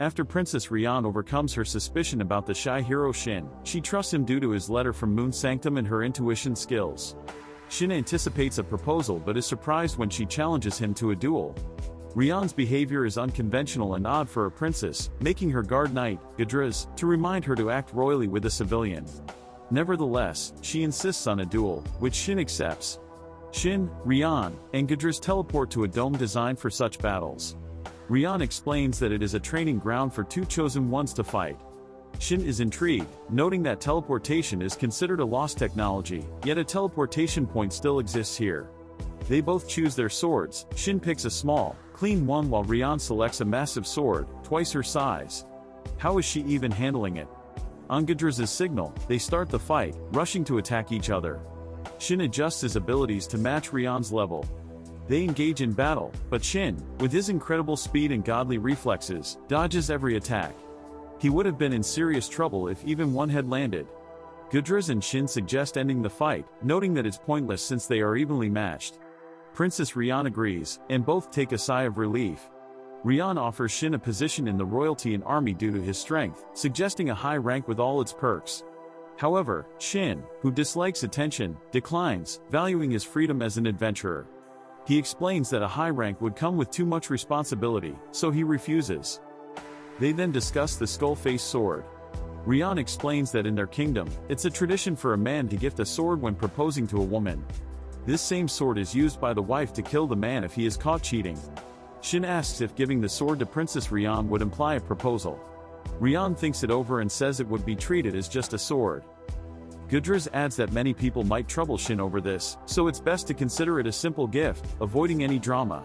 After Princess Rian overcomes her suspicion about the shy hero Shin, she trusts him due to his letter from Moon Sanctum and her intuition skills. Shin anticipates a proposal but is surprised when she challenges him to a duel. Rian's behavior is unconventional and odd for a princess, making her guard knight, Rizzed, to remind her to act royally with a civilian. Nevertheless, she insists on a duel, which Shin accepts. Shin, Rian, and Rizzed teleport to a dome designed for such battles. Rian explains that it is a training ground for two chosen ones to fight. Shin is intrigued, noting that teleportation is considered a lost technology, yet a teleportation point still exists here. They both choose their swords. Shin picks a small, clean one while Rian selects a massive sword, twice her size. How is she even handling it? On Rizzed's signal, they start the fight, rushing to attack each other. Shin adjusts his abilities to match Rian's level. They engage in battle, but Shin, with his incredible speed and godly reflexes, dodges every attack. He would have been in serious trouble if even one had landed. Rizzed and Shin suggest ending the fight, noting that it's pointless since they are evenly matched. Princess Rian agrees, and both take a sigh of relief. Rian offers Shin a position in the royalty and army due to his strength, suggesting a high rank with all its perks. However, Shin, who dislikes attention, declines, valuing his freedom as an adventurer. He explains that a high rank would come with too much responsibility, so he refuses. They then discuss the skull-faced sword. Rian explains that in their kingdom, it's a tradition for a man to gift a sword when proposing to a woman. This same sword is used by the wife to kill the man if he is caught cheating. Shin asks if giving the sword to Princess Rian would imply a proposal. Rian thinks it over and says it would be treated as just a sword. Rizzed adds that many people might trouble Shin over this, so it's best to consider it a simple gift, avoiding any drama.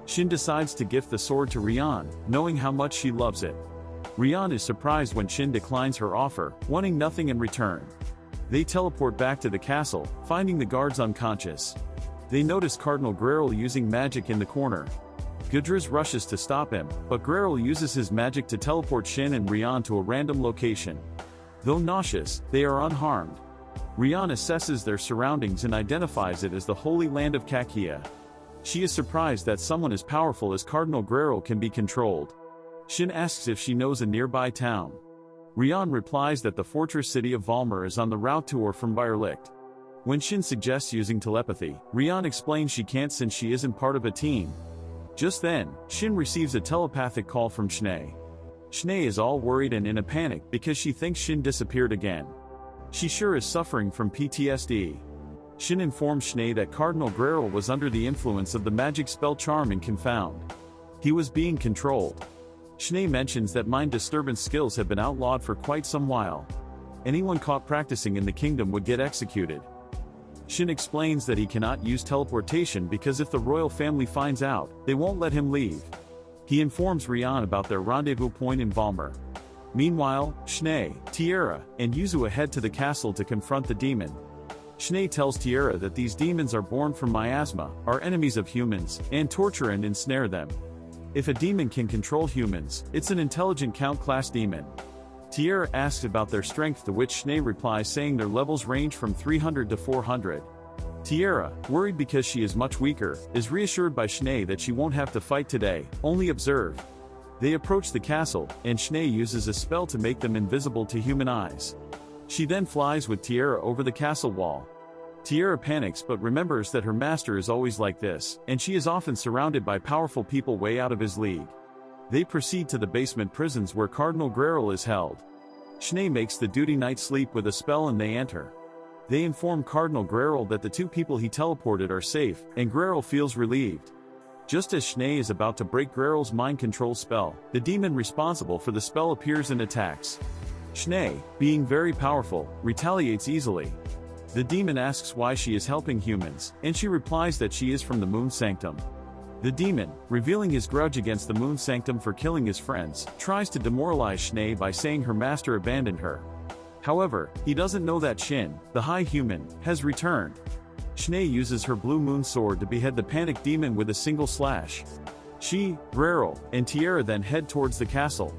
Shin decides to gift the sword to Rian, knowing how much she loves it. Rian is surprised when Shin declines her offer, wanting nothing in return. They teleport back to the castle, finding the guards unconscious. They notice Cardinal Greril using magic in the corner. Rizzed rushes to stop him, but Greril uses his magic to teleport Shin and Rian to a random location. Though nauseous, they are unharmed. Rian assesses their surroundings and identifies it as the Holy Land of Kakia. She is surprised that someone as powerful as Cardinal Greril can be controlled. Shin asks if she knows a nearby town. Rian replies that the fortress city of Valmer is on the route to or from Bayerlicht. When Shin suggests using telepathy, Rian explains she can't since she isn't part of a team. Just then, Shin receives a telepathic call from Schnee. Schnee is all worried and in a panic because she thinks Shin disappeared again. She sure is suffering from PTSD. Shin informs Schnee that Cardinal Greril was under the influence of the magic spell Charm and Confound. He was being controlled. Schnee mentions that mind disturbance skills have been outlawed for quite some while. Anyone caught practicing in the kingdom would get executed. Shin explains that he cannot use teleportation because if the royal family finds out, they won't let him leave. He informs Rian about their rendezvous point in Valmer. Meanwhile, Schnee, Tiara, and Yuzu head to the castle to confront the demon. Schnee tells Tiara that these demons are born from miasma, are enemies of humans, and torture and ensnare them. If a demon can control humans, it's an intelligent Count-class demon. Tiara asks about their strength, to which Schnee replies saying their levels range from 300 to 400. Tiara, worried because she is much weaker, is reassured by Schnee that she won't have to fight today, only observe. They approach the castle, and Schnee uses a spell to make them invisible to human eyes. She then flies with Tiara over the castle wall. Tiara panics but remembers that her master is always like this, and she is often surrounded by powerful people way out of his league. They proceed to the basement prisons where Cardinal Greril is held. Schnee makes the duty knight sleep with a spell and they enter. They inform Cardinal Greril that the two people he teleported are safe, and Greril feels relieved. Just as Schnee is about to break Greril's mind control spell, the demon responsible for the spell appears and attacks. Schnee, being very powerful, retaliates easily. The demon asks why she is helping humans, and she replies that she is from the Moon Sanctum. The demon, revealing his grudge against the Moon Sanctum for killing his friends, tries to demoralize Schnee by saying her master abandoned her. However, he doesn't know that Shin, the high human, has returned. Schnee uses her blue moon sword to behead the panicked demon with a single slash. She, Greril, and Tiara then head towards the castle.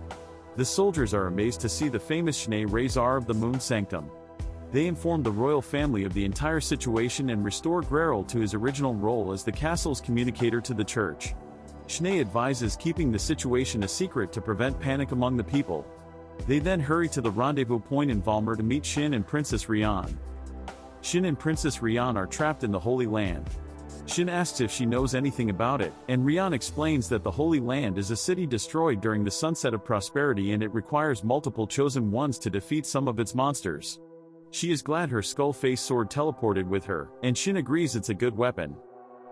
The soldiers are amazed to see the famous Schnee raise Czar of the Moon Sanctum. They inform the royal family of the entire situation and restore Greril to his original role as the castle's communicator to the church. Schnee advises keeping the situation a secret to prevent panic among the people. They then hurry to the rendezvous point in Valmer to meet Shin and Princess Rian. Shin and Princess Rian are trapped in the Holy Land. Shin asks if she knows anything about it, and Rian explains that the Holy Land is a city destroyed during the Sunset of Prosperity and it requires multiple chosen ones to defeat some of its monsters. She is glad her skull-face sword teleported with her, and Shin agrees it's a good weapon.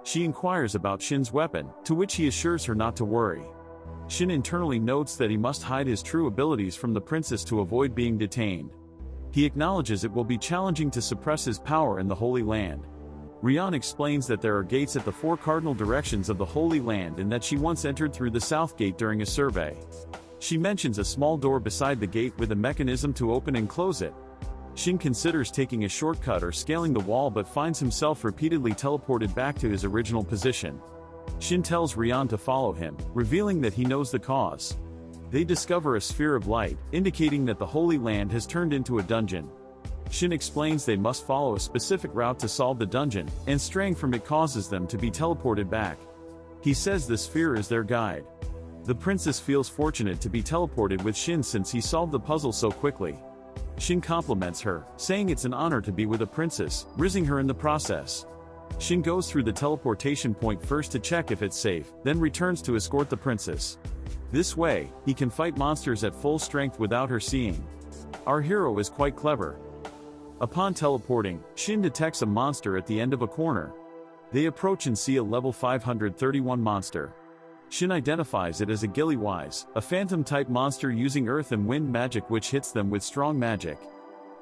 She inquires about Shin's weapon, to which he assures her not to worry. Shin internally notes that he must hide his true abilities from the princess to avoid being detained. He acknowledges it will be challenging to suppress his power in the Holy Land. Rian explains that there are gates at the 4 cardinal directions of the Holy Land and that she once entered through the south gate during a survey. She mentions a small door beside the gate with a mechanism to open and close it. Shin considers taking a shortcut or scaling the wall but finds himself repeatedly teleported back to his original position. Shin tells Rian to follow him, revealing that he knows the cause. They discover a sphere of light, indicating that the Holy Land has turned into a dungeon. Shin explains they must follow a specific route to solve the dungeon, and straying from it causes them to be teleported back. He says the sphere is their guide. The princess feels fortunate to be teleported with Shin since he solved the puzzle so quickly. Shin compliments her, saying it's an honor to be with a princess, rizzing her in the process. Shin goes through the teleportation point first to check if it's safe, then returns to escort the princess. This way, he can fight monsters at full strength without her seeing. Our hero is quite clever. Upon teleporting, Shin detects a monster at the end of a corner. They approach and see a level 531 monster. Shin identifies it as a Gilliwise, a phantom-type monster using earth and wind magic which hits them with strong magic.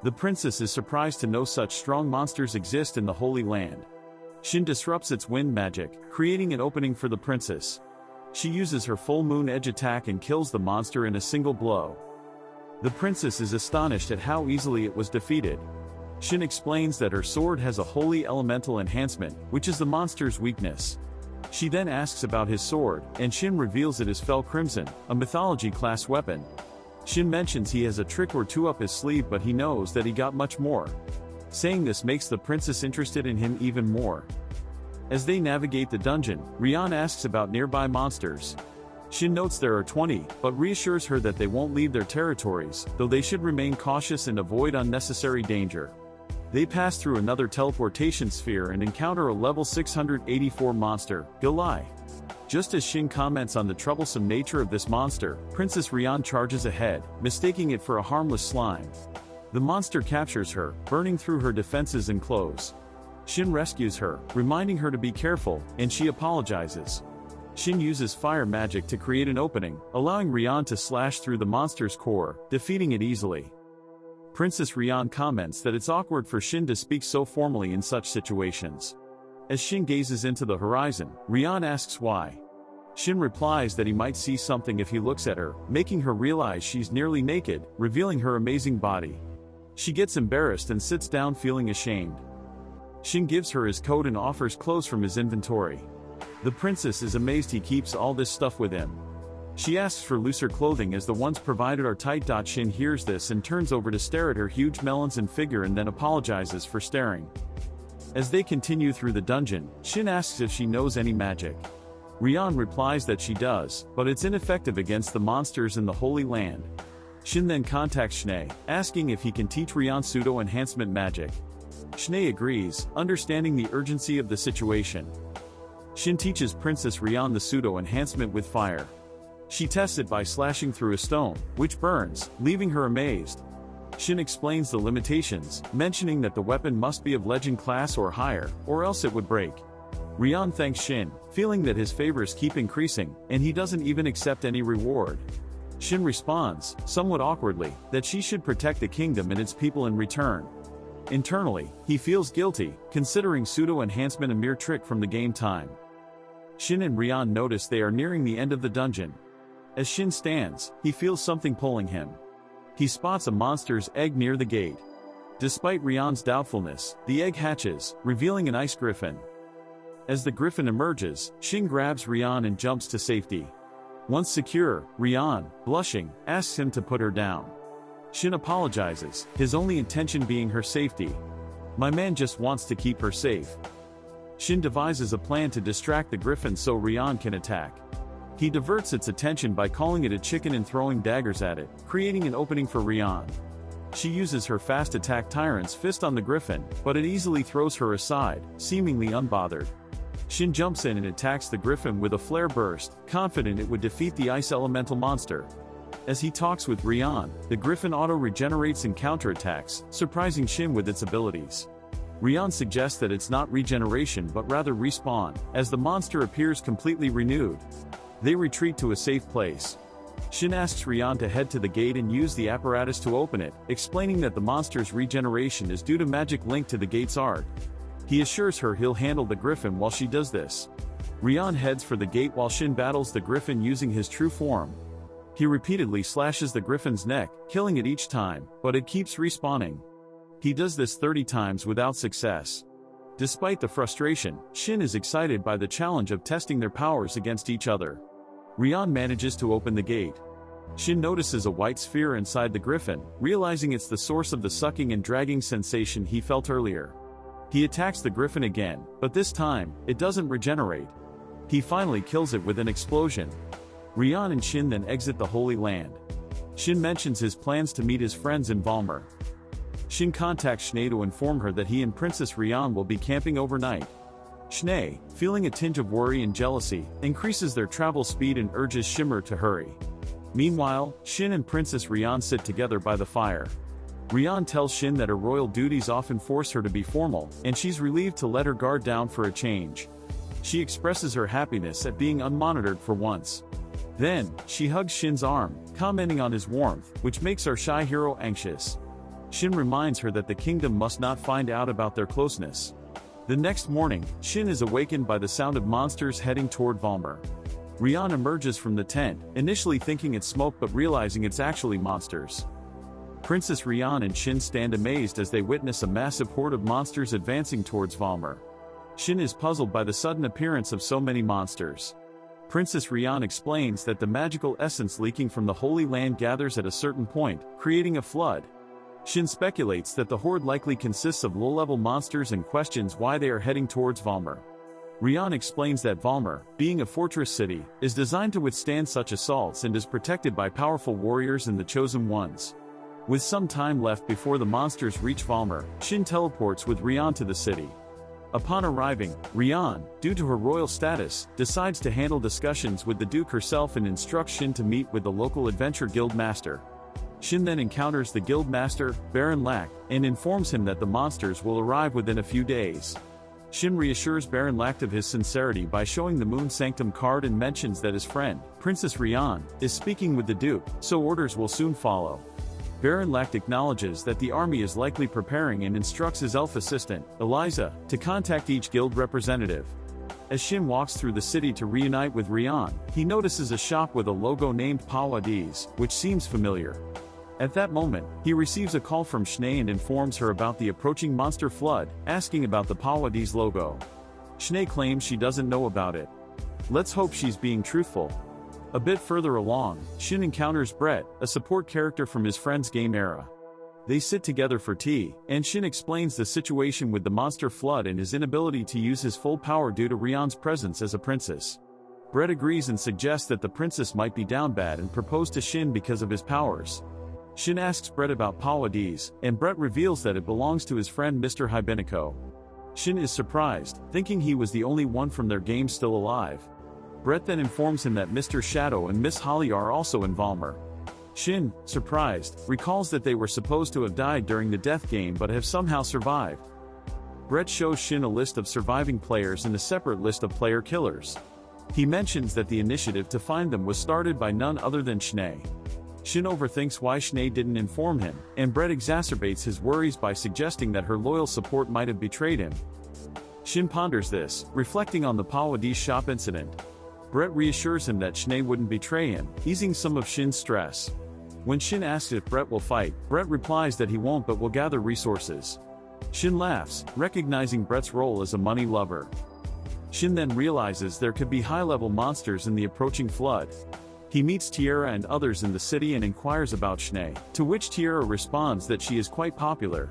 The princess is surprised to know such strong monsters exist in the Holy Land. Shin disrupts its wind magic, creating an opening for the princess. She uses her full moon edge attack and kills the monster in a single blow. The princess is astonished at how easily it was defeated. Shin explains that her sword has a holy elemental enhancement, which is the monster's weakness. She then asks about his sword, and Shin reveals it is Fel Crimson, a mythology-class weapon. Shin mentions he has a trick or two up his sleeve but he knows that he got much more. Saying this makes the princess interested in him even more. As they navigate the dungeon, Rian asks about nearby monsters. Shin notes there are 20, but reassures her that they won't leave their territories, though they should remain cautious and avoid unnecessary danger. They pass through another teleportation sphere and encounter a level 684 monster, Gilai. Just as Shin comments on the troublesome nature of this monster, Princess Rian charges ahead, mistaking it for a harmless slime. The monster captures her, burning through her defenses and clothes. Shin rescues her, reminding her to be careful, and she apologizes. Shin uses fire magic to create an opening, allowing Rian to slash through the monster's core, defeating it easily. Princess Rian comments that it's awkward for Shin to speak so formally in such situations. As Shin gazes into the horizon, Rian asks why. Shin replies that he might see something if he looks at her, making her realize she's nearly naked, revealing her amazing body. She gets embarrassed and sits down feeling ashamed. Shin gives her his coat and offers clothes from his inventory. The princess is amazed he keeps all this stuff with him. She asks for looser clothing as the ones provided are tight. Shin hears this and turns over to stare at her huge melons and figure and then apologizes for staring. As they continue through the dungeon, Shin asks if she knows any magic. Rian replies that she does, but it's ineffective against the monsters in the Holy Land. Shin then contacts Schnee, asking if he can teach Rian pseudo-enhancement magic. Schnee agrees, understanding the urgency of the situation. Shin teaches Princess Rian the pseudo-enhancement with fire. She tests it by slashing through a stone, which burns, leaving her amazed. Shin explains the limitations, mentioning that the weapon must be of legend class or higher, or else it would break. Rian thanks Shin, feeling that his favors keep increasing, and he doesn't even accept any reward. Shin responds, somewhat awkwardly, that she should protect the kingdom and its people in return. Internally, he feels guilty, considering pseudo-enhancement a mere trick from the game time. Shin and Rian notice they are nearing the end of the dungeon. As Shin stands, he feels something pulling him. He spots a monster's egg near the gate. Despite Rian's doubtfulness, the egg hatches, revealing an ice griffin. As the griffin emerges, Shin grabs Rian and jumps to safety. Once secure, Rian, blushing, asks him to put her down. Shin apologizes, his only intention being her safety. My man just wants to keep her safe. Shin devises a plan to distract the griffin so Rian can attack. He diverts its attention by calling it a chicken and throwing daggers at it, creating an opening for Rian. She uses her fast attack Tyrant's Fist on the griffin, but it easily throws her aside, seemingly unbothered. Shin jumps in and attacks the griffin with a flare burst, confident it would defeat the ice elemental monster. As he talks with Rian, the griffin auto-regenerates and counterattacks, surprising Shin with its abilities. Rian suggests that it's not regeneration but rather respawn, as the monster appears completely renewed. They retreat to a safe place. Shin asks Rian to head to the gate and use the apparatus to open it, explaining that the monster's regeneration is due to magic linked to the gate's art. He assures her he'll handle the griffin while she does this. Rian heads for the gate while Shin battles the griffin using his true form. He repeatedly slashes the griffin's neck, killing it each time, but it keeps respawning. He does this 30 times without success. Despite the frustration, Shin is excited by the challenge of testing their powers against each other. Rian manages to open the gate. Shin notices a white sphere inside the griffin, realizing it's the source of the sucking and dragging sensation he felt earlier. He attacks the griffin again, but this time, it doesn't regenerate. He finally kills it with an explosion. Rian and Shin then exit the Holy Land. Shin mentions his plans to meet his friends in Valmer. Shin contacts Schnee to inform her that he and Princess Rian will be camping overnight. Schnee, feeling a tinge of worry and jealousy, increases their travel speed and urges Shimmer to hurry. Meanwhile, Shin and Princess Rian sit together by the fire. Rian tells Shin that her royal duties often force her to be formal, and she's relieved to let her guard down for a change. She expresses her happiness at being unmonitored for once. Then, she hugs Shin's arm, commenting on his warmth, which makes our shy hero anxious. Shin reminds her that the kingdom must not find out about their closeness. The next morning, Shin is awakened by the sound of monsters heading toward Valmer. Rian emerges from the tent, initially thinking it's smoke but realizing it's actually monsters. Princess Rian and Shin stand amazed as they witness a massive horde of monsters advancing towards Valmer. Shin is puzzled by the sudden appearance of so many monsters. Princess Rian explains that the magical essence leaking from the Holy Land gathers at a certain point, creating a flood. Shin speculates that the horde likely consists of low-level monsters and questions why they are heading towards Valmer. Rian explains that Valmer, being a fortress city, is designed to withstand such assaults and is protected by powerful warriors and the Chosen Ones. With some time left before the monsters reach Valmer, Shin teleports with Rian to the city. Upon arriving, Rian, due to her royal status, decides to handle discussions with the Duke herself and instructs Shin to meet with the local adventure guild master. Shin then encounters the guild master, Baron Lack, and informs him that the monsters will arrive within a few days. Shin reassures Baron Lack of his sincerity by showing the Moon Sanctum card and mentions that his friend, Princess Rian, is speaking with the Duke, so orders will soon follow. Baron Lack acknowledges that the army is likely preparing and instructs his elf assistant, Eliza, to contact each guild representative. As Shin walks through the city to reunite with Rian, he notices a shop with a logo named Pawadi's, which seems familiar. At that moment, he receives a call from Schnee and informs her about the approaching monster flood, asking about the Pawadi's logo. Schnee claims she doesn't know about it. Let's hope she's being truthful. A bit further along, Shin encounters Brett, a support character from his friend's game era. They sit together for tea, and Shin explains the situation with the monster flood and his inability to use his full power due to Rian's presence as a princess. Brett agrees and suggests that the princess might be down bad and propose to Shin because of his powers. Shin asks Brett about Pawadi's, and Brett reveals that it belongs to his friend Mr. Hibenico. Shin is surprised, thinking he was the only one from their game still alive. Brett then informs him that Mr. Shadow and Miss Holly are also in Valmer. Shin, surprised, recalls that they were supposed to have died during the death game but have somehow survived. Brett shows Shin a list of surviving players and a separate list of player killers. He mentions that the initiative to find them was started by none other than Schnee. Shin overthinks why Schnee didn't inform him, and Brett exacerbates his worries by suggesting that her loyal support might have betrayed him. Shin ponders this, reflecting on the Pawadi's shop incident. Brett reassures him that Schnee wouldn't betray him, easing some of Shin's stress. When Shin asks if Brett will fight, Brett replies that he won't but will gather resources. Shin laughs, recognizing Brett's role as a money lover. Shin then realizes there could be high-level monsters in the approaching flood. He meets Tierra and others in the city and inquires about Schnee, to which Tierra responds that she is quite popular.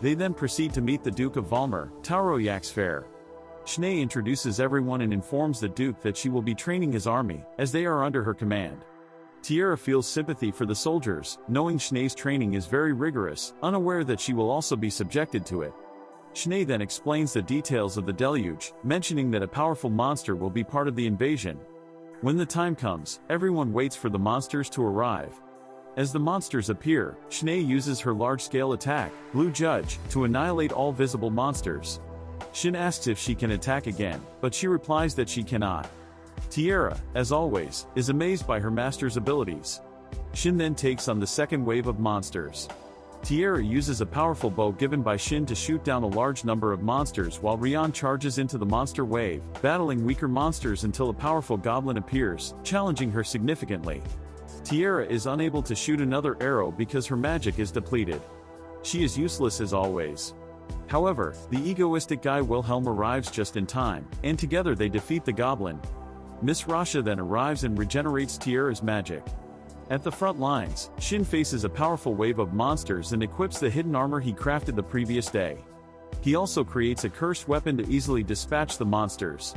They then proceed to meet the Duke of Valmer, Tauro Yak's fair. Schnee introduces everyone and informs the Duke that she will be training his army, as they are under her command. Tiara feels sympathy for the soldiers, knowing Schnee's training is very rigorous, unaware that she will also be subjected to it. Schnee then explains the details of the deluge, mentioning that a powerful monster will be part of the invasion. When the time comes, everyone waits for the monsters to arrive. As the monsters appear, Schnee uses her large-scale attack, Blue Judge, to annihilate all visible monsters. Shin asks if she can attack again, but she replies that she cannot. Tiara, as always, is amazed by her master's abilities. Shin then takes on the second wave of monsters. Tiara uses a powerful bow given by Shin to shoot down a large number of monsters while Rion charges into the monster wave, battling weaker monsters until a powerful goblin appears, challenging her significantly. Tiara is unable to shoot another arrow because her magic is depleted. She is useless as always. However, the egoistic guy Wilhelm arrives just in time, and together they defeat the goblin. Miss Rasha then arrives and regenerates Tiara's magic. At the front lines, Shin faces a powerful wave of monsters and equips the hidden armor he crafted the previous day. He also creates a cursed weapon to easily dispatch the monsters.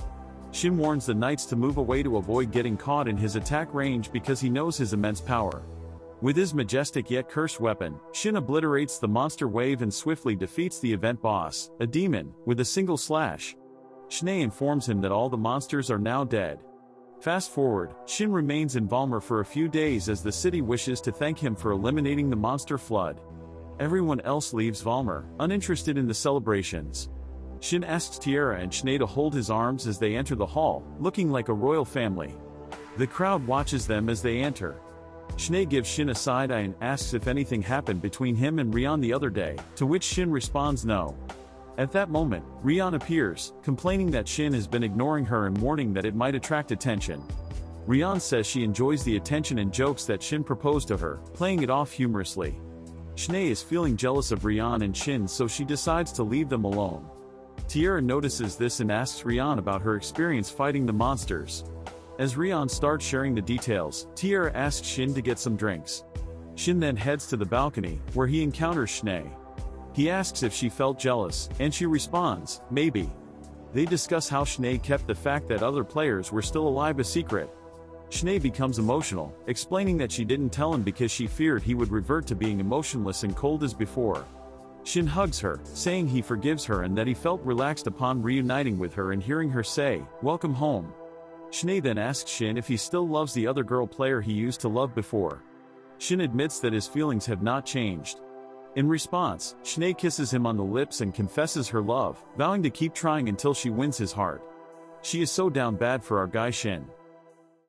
Shin warns the knights to move away to avoid getting caught in his attack range because he knows his immense power. With his majestic yet cursed weapon, Shin obliterates the monster wave and swiftly defeats the event boss, a demon, with a single slash. Schnee informs him that all the monsters are now dead. Fast forward, Shin remains in Valmer for a few days as the city wishes to thank him for eliminating the monster flood. Everyone else leaves Valmer, uninterested in the celebrations. Shin asks Tiara and Schnee to hold his arms as they enter the hall, looking like a royal family. The crowd watches them as they enter. Schnee gives Shin a side eye and asks if anything happened between him and Rion the other day, to which Shin responds no. At that moment, Rion appears, complaining that Shin has been ignoring her and warning that it might attract attention. Rion says she enjoys the attention and jokes that Shin proposed to her, playing it off humorously. Schnee is feeling jealous of Rion and Shin, so she decides to leave them alone. Tiara notices this and asks Rion about her experience fighting the monsters. As Rion starts sharing the details, Tiara asks Shin to get some drinks. Shin then heads to the balcony, where he encounters Schnee. He asks if she felt jealous, and she responds, maybe. They discuss how Schnee kept the fact that other players were still alive a secret. Schnee becomes emotional, explaining that she didn't tell him because she feared he would revert to being emotionless and cold as before. Shin hugs her, saying he forgives her and that he felt relaxed upon reuniting with her and hearing her say, "Welcome home." Schnee then asks Shin if he still loves the other girl player he used to love before. Shin admits that his feelings have not changed. In response, Schnee kisses him on the lips and confesses her love, vowing to keep trying until she wins his heart. She is so down bad for our guy Shin.